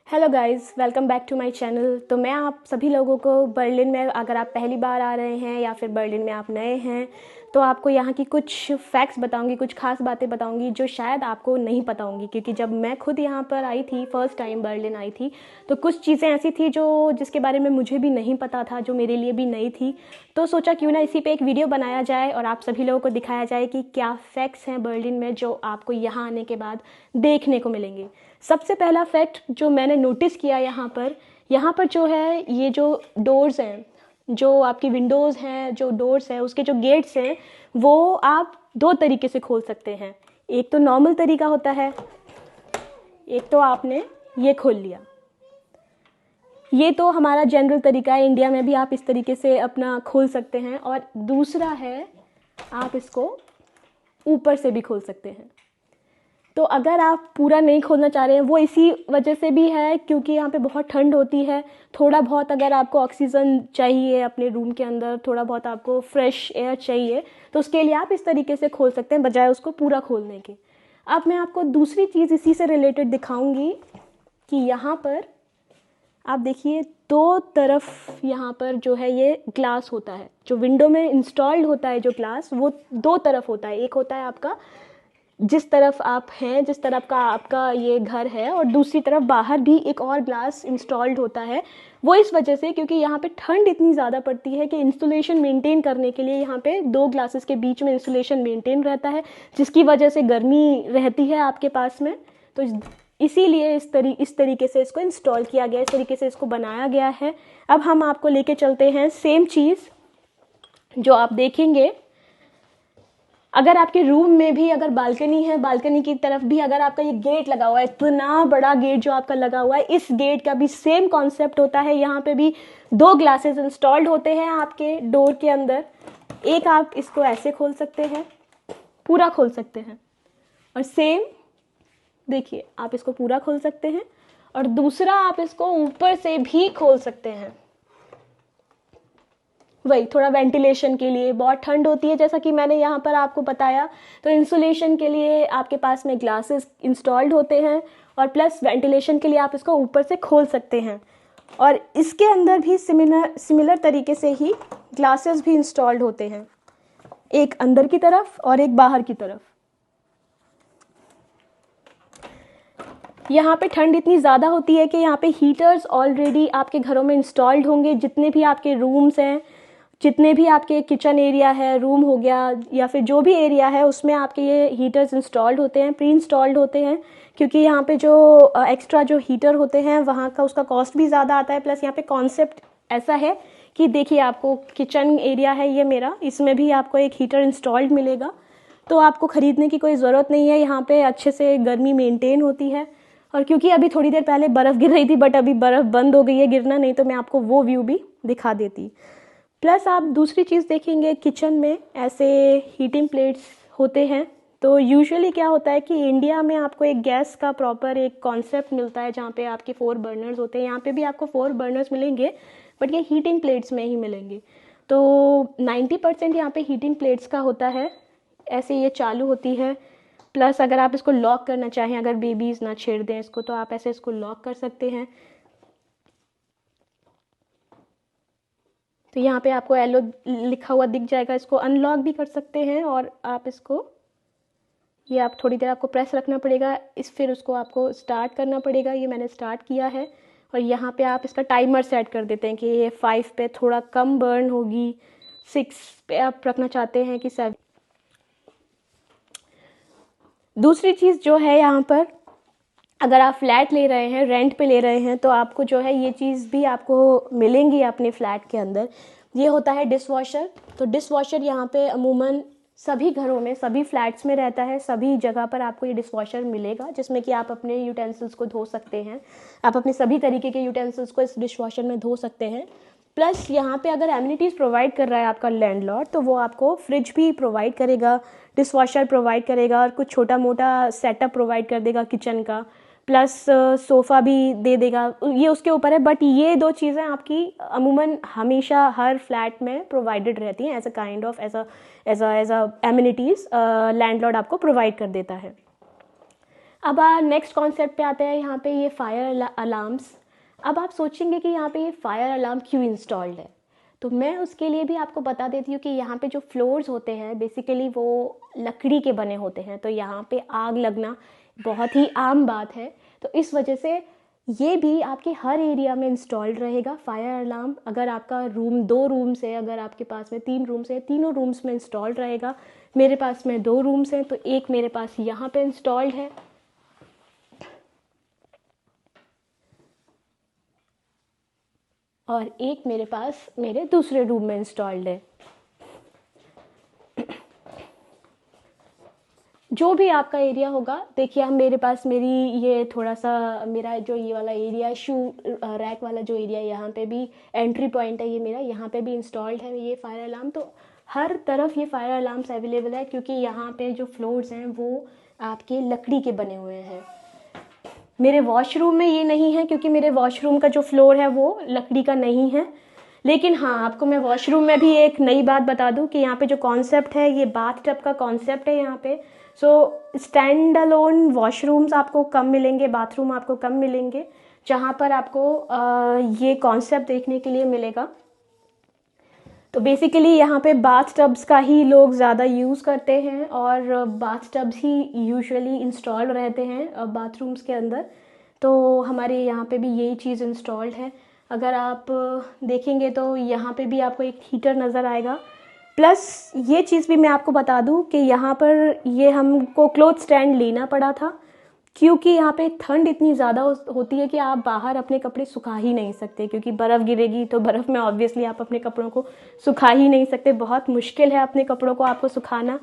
Hello guys, welcome back to my channel. तो मैं आप सभी लोगों को बर्लिन में, अगर आप पहली बार आ रहे हैं या फिर बर्लिन में आप नए हैं, तो आपको यहाँ की कुछ फैक्ट्स बताऊंगी, कुछ खास बातें बताऊंगी जो शायद आपको नहीं पता होंगी। क्योंकि जब मैं खुद यहाँ पर आई थी, फर्स्ट टाइम बर्लिन आई थी, तो कुछ चीज़ें ऐसी थी जो जिसके बारे में मुझे भी नहीं पता था, जो मेरे लिए भी नई थी। तो सोचा क्यों ना इसी पे एक वीडियो बनाया जाए और आप सभी लोगों को दिखाया जाए कि क्या फैक्ट्स हैं बर्लिन में जो आपको यहाँ आने के बाद देखने को मिलेंगे। सबसे पहला फैक्ट जो मैंने नोटिस किया यहाँ पर जो है, ये जो डोर्स हैं, जो आपकी विंडोज़ हैं, जो डोर्स हैं, उसके जो गेट्स हैं, वो आप दो तरीके से खोल सकते हैं। एक तो नॉर्मल तरीका होता है, एक तो आपने ये खोल लिया। ये तो हमारा जनरल तरीका है, इंडिया में भी आप इस तरीके से अपना खोल सकते हैं। और दूसरा है, आप इसको ऊपर से भी खोल सकते हैं। तो अगर आप पूरा नहीं खोलना चाह रहे हैं, वो इसी वजह से भी है क्योंकि यहाँ पे बहुत ठंड होती है। थोड़ा बहुत अगर आपको ऑक्सीजन चाहिए अपने रूम के अंदर, थोड़ा बहुत आपको फ्रेश एयर चाहिए, तो उसके लिए आप इस तरीके से खोल सकते हैं बजाय उसको पूरा खोलने के। अब मैं आपको दूसरी चीज़ इसी से रिलेटेड दिखाऊंगी कि यहाँ पर आप देखिए, दो तरफ यहाँ पर जो है ये ग्लास होता है। जो विंडो में इंस्टॉल्ड होता है जो ग्लास, वो दो तरफ होता है। एक होता है आपका जिस तरफ आप हैं, जिस तरफ का आपका ये घर है, और दूसरी तरफ बाहर भी एक और ग्लास इंस्टॉल्ड होता है। वो इस वजह से क्योंकि यहाँ पे ठंड इतनी ज़्यादा पड़ती है कि इंसुलेशन मेंटेन करने के लिए यहाँ पे दो ग्लासेस के बीच में इंसुलेशन मेंटेन रहता है, जिसकी वजह से गर्मी रहती है आपके पास में। तो इसीलिए इस तरीके से इसको इंस्टॉल किया गया, इस तरीके से इसको बनाया गया है। अब हम आपको लेके चलते हैं सेम चीज़ जो आप देखेंगे। अगर आपके रूम में भी अगर बालकनी है, बालकनी की तरफ भी अगर आपका ये गेट लगा हुआ है, इतना बड़ा गेट जो आपका लगा हुआ है, इस गेट का भी सेम कॉन्सेप्ट होता है। यहाँ पे भी दो ग्लासेस इंस्टॉल्ड होते हैं आपके डोर के अंदर। एक आप इसको ऐसे खोल सकते हैं, पूरा खोल सकते हैं, और सेम देखिए आप इसको पूरा खोल सकते हैं, और दूसरा आप इसको ऊपर से भी खोल सकते हैं। वही थोड़ा वेंटिलेशन के लिए, बहुत ठंड होती है जैसा कि मैंने यहाँ पर आपको बताया, तो इंसुलेशन के लिए आपके पास में ग्लासेस इंस्टॉल्ड होते हैं, और प्लस वेंटिलेशन के लिए आप इसको ऊपर से खोल सकते हैं। और इसके अंदर भी सिमिलर तरीके से ही ग्लासेस भी इंस्टॉल्ड होते हैं, एक अंदर की तरफ और एक बाहर की तरफ। यहाँ पे ठंड इतनी ज़्यादा होती है कि यहाँ पे हीटर्स ऑलरेडी आपके घरों में इंस्टॉल्ड होंगे। जितने भी आपके रूम्स हैं, जितने भी आपके किचन एरिया है, रूम हो गया, या फिर जो भी एरिया है, उसमें आपके ये हीटर्स इंस्टॉल्ड होते हैं, प्री इंस्टॉल्ड होते हैं। क्योंकि यहाँ पे जो एक्स्ट्रा जो हीटर होते हैं, वहाँ का उसका कॉस्ट भी ज़्यादा आता है। प्लस यहाँ पे कॉन्सेप्ट ऐसा है कि देखिए, आपको किचन एरिया है ये मेरा, इसमें भी आपको एक हीटर इंस्टॉल्ड मिलेगा। तो आपको ख़रीदने की कोई ज़रूरत नहीं है, यहाँ पर अच्छे से गर्मी मेनटेन होती है। और क्योंकि अभी थोड़ी देर पहले बर्फ़ गिर रही थी, बट अभी बर्फ़ बंद हो गई है गिरना, नहीं तो मैं आपको वो व्यू भी दिखा देती। प्लस आप दूसरी चीज़ देखेंगे, किचन में ऐसे हीटिंग प्लेट्स होते हैं। तो यूजुअली क्या होता है कि इंडिया में आपको एक गैस का प्रॉपर एक कॉन्सेप्ट मिलता है जहाँ पे आपके 4 बर्नर्स होते हैं। यहाँ पे भी आपको 4 बर्नर्स मिलेंगे, बट ये हीटिंग प्लेट्स में ही मिलेंगे। तो 90% यहाँ पे हीटिंग प्लेट्स का होता है। ऐसे ये चालू होती है। प्लस अगर आप इसको लॉक करना चाहें, अगर बेबीज़ ना छेड़ दें इसको, तो आप ऐसे इसको लॉक कर सकते हैं। तो यहाँ पे आपको येलो लिखा हुआ दिख जाएगा, इसको अनलॉक भी कर सकते हैं। और आप इसको, ये आप थोड़ी देर आपको प्रेस रखना पड़ेगा, फिर उसको आपको स्टार्ट करना पड़ेगा। ये मैंने स्टार्ट किया है। और यहाँ पे आप इसका टाइमर सेट कर देते हैं कि ये 5 पे थोड़ा कम बर्न होगी, 6 पे आप रखना चाहते हैं कि 7। दूसरी चीज़ जो है, यहाँ पर अगर आप फ्लैट ले रहे हैं, रेंट पे ले रहे हैं, तो आपको जो है ये चीज़ भी आपको मिलेंगी अपने फ्लैट के अंदर। ये होता है डिश वॉशर। तो डिश वॉशर यहाँ पे अमूमन सभी घरों में, सभी फ्लैट्स में रहता है। सभी जगह पर आपको ये डिश वॉशर मिलेगा, जिसमें कि आप अपने यूटेंसिल्स को धो सकते हैं। आप अपने सभी तरीके के यूटेंसिल्स को इस डिश वॉशर में धो सकते हैं। प्लस यहाँ पे अगर एमिनिटीज़ प्रोवाइड कर रहा है आपका लैंडलॉर्ड, तो वो आपको फ्रिज भी प्रोवाइड करेगा, डिश वॉशर प्रोवाइड करेगा, और कुछ छोटा मोटा सेटअप प्रोवाइड कर देगा किचन का। प्लस सोफ़ा भी दे देगा, ये उसके ऊपर है। बट ये दो चीज़ें आपकी अमूमन हमेशा हर फ्लैट में प्रोवाइडेड रहती हैं, as a kind of as a amenities landlord आपको प्रोवाइड कर देता है। अब नेक्स्ट कॉन्सेप्ट पे आते हैं, यहाँ पे ये फायर अलार्म्स। अब आप सोचेंगे कि यहाँ पे ये फायर अलार्म क्यों इंस्टॉल्ड है, तो मैं उसके लिए भी आपको बता देती हूँ कि यहाँ पे जो फ्लोर्स होते हैं बेसिकली वो लकड़ी के बने होते हैं, तो यहाँ पे आग लगना बहुत ही आम बात है। तो इस वजह से ये भी आपके हर एरिया में इंस्टॉल्ड रहेगा फायर अलार्म। अगर आपका रूम 2 रूम्स है, अगर आपके पास में 3 रूम्स है, तीनों रूम्स में इंस्टॉल्ड रहेगा। मेरे पास में 2 रूम्स हैं, तो एक मेरे पास यहाँ पे इंस्टॉल्ड है और एक मेरे पास मेरे दूसरे रूम में इंस्टॉल्ड है। जो भी आपका एरिया होगा, देखिए हम मेरे पास मेरी ये थोड़ा सा मेरा जो ये वाला एरिया शू रैक वाला जो एरिया है, यहाँ पे भी एंट्री पॉइंट है ये मेरा, यहाँ पे भी इंस्टॉल्ड है ये फायर अलार्म। तो हर तरफ ये फायर अलार्म्स अवेलेबल है, क्योंकि यहाँ पे जो फ्लोर्स हैं वो आपके लकड़ी के बने हुए हैं। मेरे वॉशरूम में ये नहीं है, क्योंकि मेरे वॉशरूम का जो फ्लोर है वो लकड़ी का नहीं है। लेकिन हाँ, आपको मैं वॉशरूम में भी एक नई बात बता दूं कि यहाँ पे जो कॉन्सेप्ट है ये बाथ टब का कॉन्सेप्ट है यहाँ पे। सो स्टैंड अलोन वॉशरूम्स आपको कम मिलेंगे, बाथरूम आपको कम मिलेंगे, जहाँ पर आपको ये कॉन्सेप्ट देखने के लिए मिलेगा। तो बेसिकली यहाँ पे बाथ टब्स का ही लोग ज़्यादा यूज़ करते हैं और बाथ टब्स ही यूजुअली इंस्टॉल्ड रहते हैं बाथरूम्स के अंदर। तो हमारे यहाँ पे भी यही चीज़ इंस्टॉल्ड है। अगर आप देखेंगे तो यहाँ पे भी आपको एक हीटर नज़र आएगा। प्लस ये चीज़ भी मैं आपको बता दूँ कि यहाँ पर ये हमको क्लोथ स्टैंड लेना पड़ा था, क्योंकि यहाँ पे ठंड इतनी ज़्यादा होती है कि आप बाहर अपने कपड़े सुखा ही नहीं सकते, क्योंकि बर्फ़ गिरेगी तो बर्फ़ में ऑब्वियसली आप अपने कपड़ों को सुखा ही नहीं सकते, बहुत मुश्किल है अपने कपड़ों को आपको सुखाना।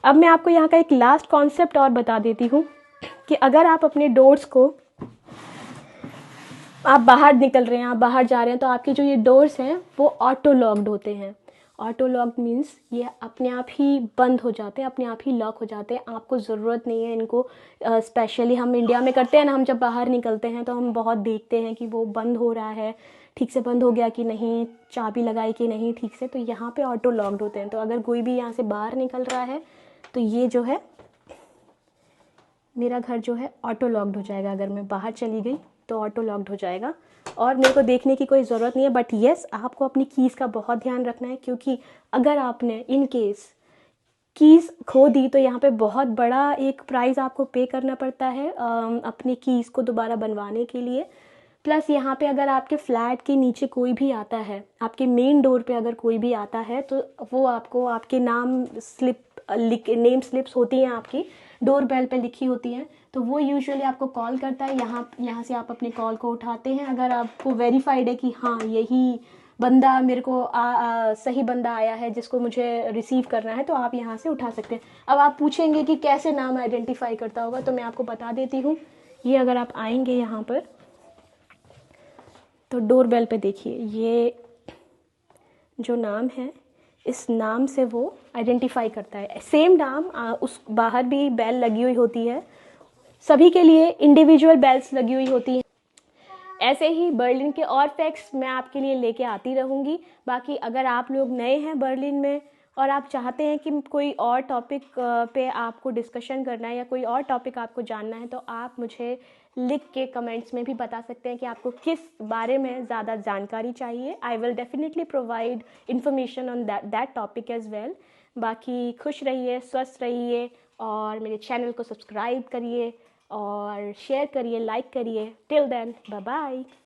अब मैं आपको यहाँ का एक लास्ट कॉन्सेप्ट और बता देती हूँ कि अगर आप अपने डोर्स को, आप बाहर निकल रहे हैं, आप बाहर जा रहे हैं, तो आपके जो ये डोर्स हैं वो ऑटो लॉक्ड होते हैं। ऑटो लॉक मीन्स ये अपने आप ही बंद हो जाते हैं, अपने आप ही लॉक हो जाते हैं, आपको ज़रूरत नहीं है इनको। स्पेशली हम इंडिया में करते हैं ना, हम जब बाहर निकलते हैं तो हम बहुत देखते हैं कि वो बंद हो रहा है, ठीक से बंद हो गया कि नहीं, चाबी लगाई कि नहीं ठीक से। तो यहाँ पे ऑटो लॉक्ड होते हैं, तो अगर कोई भी यहाँ से बाहर निकल रहा है तो ये जो है मेरा घर जो है ऑटो लॉक्ड हो जाएगा। अगर मैं बाहर चली गई तो ऑटो लॉक्ड हो जाएगा और मेरे को देखने की कोई ज़रूरत नहीं है। बट येस, आपको अपनी कीज़ का बहुत ध्यान रखना है, क्योंकि अगर आपने इन केस कीज़ खो दी तो यहाँ पे बहुत बड़ा एक प्राइस आपको पे करना पड़ता है अपनी कीज़ को दोबारा बनवाने के लिए। प्लस यहाँ पे अगर आपके फ्लैट के नीचे कोई भी आता है, आपके मेन डोर पे अगर कोई भी आता है, तो वो आपको आपके नेम स्लिप्स होती हैं आपकी डोर बेल पे लिखी होती हैं, तो वो यूजुअली आपको कॉल करता है। यहाँ से आप अपने कॉल को उठाते हैं। अगर आपको वेरीफाइड है कि हाँ यही बंदा मेरे को सही बंदा आया है जिसको मुझे रिसीव करना है, तो आप यहाँ से उठा सकते हैं। अब आप पूछेंगे कि कैसे नाम आइडेंटिफाई करता होगा, तो मैं आपको बता देती हूँ। ये अगर आप आएंगे यहाँ पर तो डोर बेल पे देखिए, ये जो नाम है इस नाम से वो आइडेंटिफाई करता है। सेम नाम उस बाहर भी बेल लगी हुई होती है, सभी के लिए इंडिविजुअल बेल्स लगी हुई होती हैं। ऐसे ही बर्लिन के और फैक्ट्स मैं आपके लिए लेके आती रहूँगी। बाकी अगर आप लोग नए हैं बर्लिन में और आप चाहते हैं कि कोई और टॉपिक पे आपको डिस्कशन करना है या कोई और टॉपिक आपको जानना है, तो आप मुझे लिख के कमेंट्स में भी बता सकते हैं कि आपको किस बारे में ज़्यादा जानकारी चाहिए। I will definitely provide information on that topic as well. बाकी खुश रहिए, स्वस्थ रहिए और मेरे चैनल को सब्सक्राइब करिए और शेयर करिए, लाइक करिए। Till then, bye bye.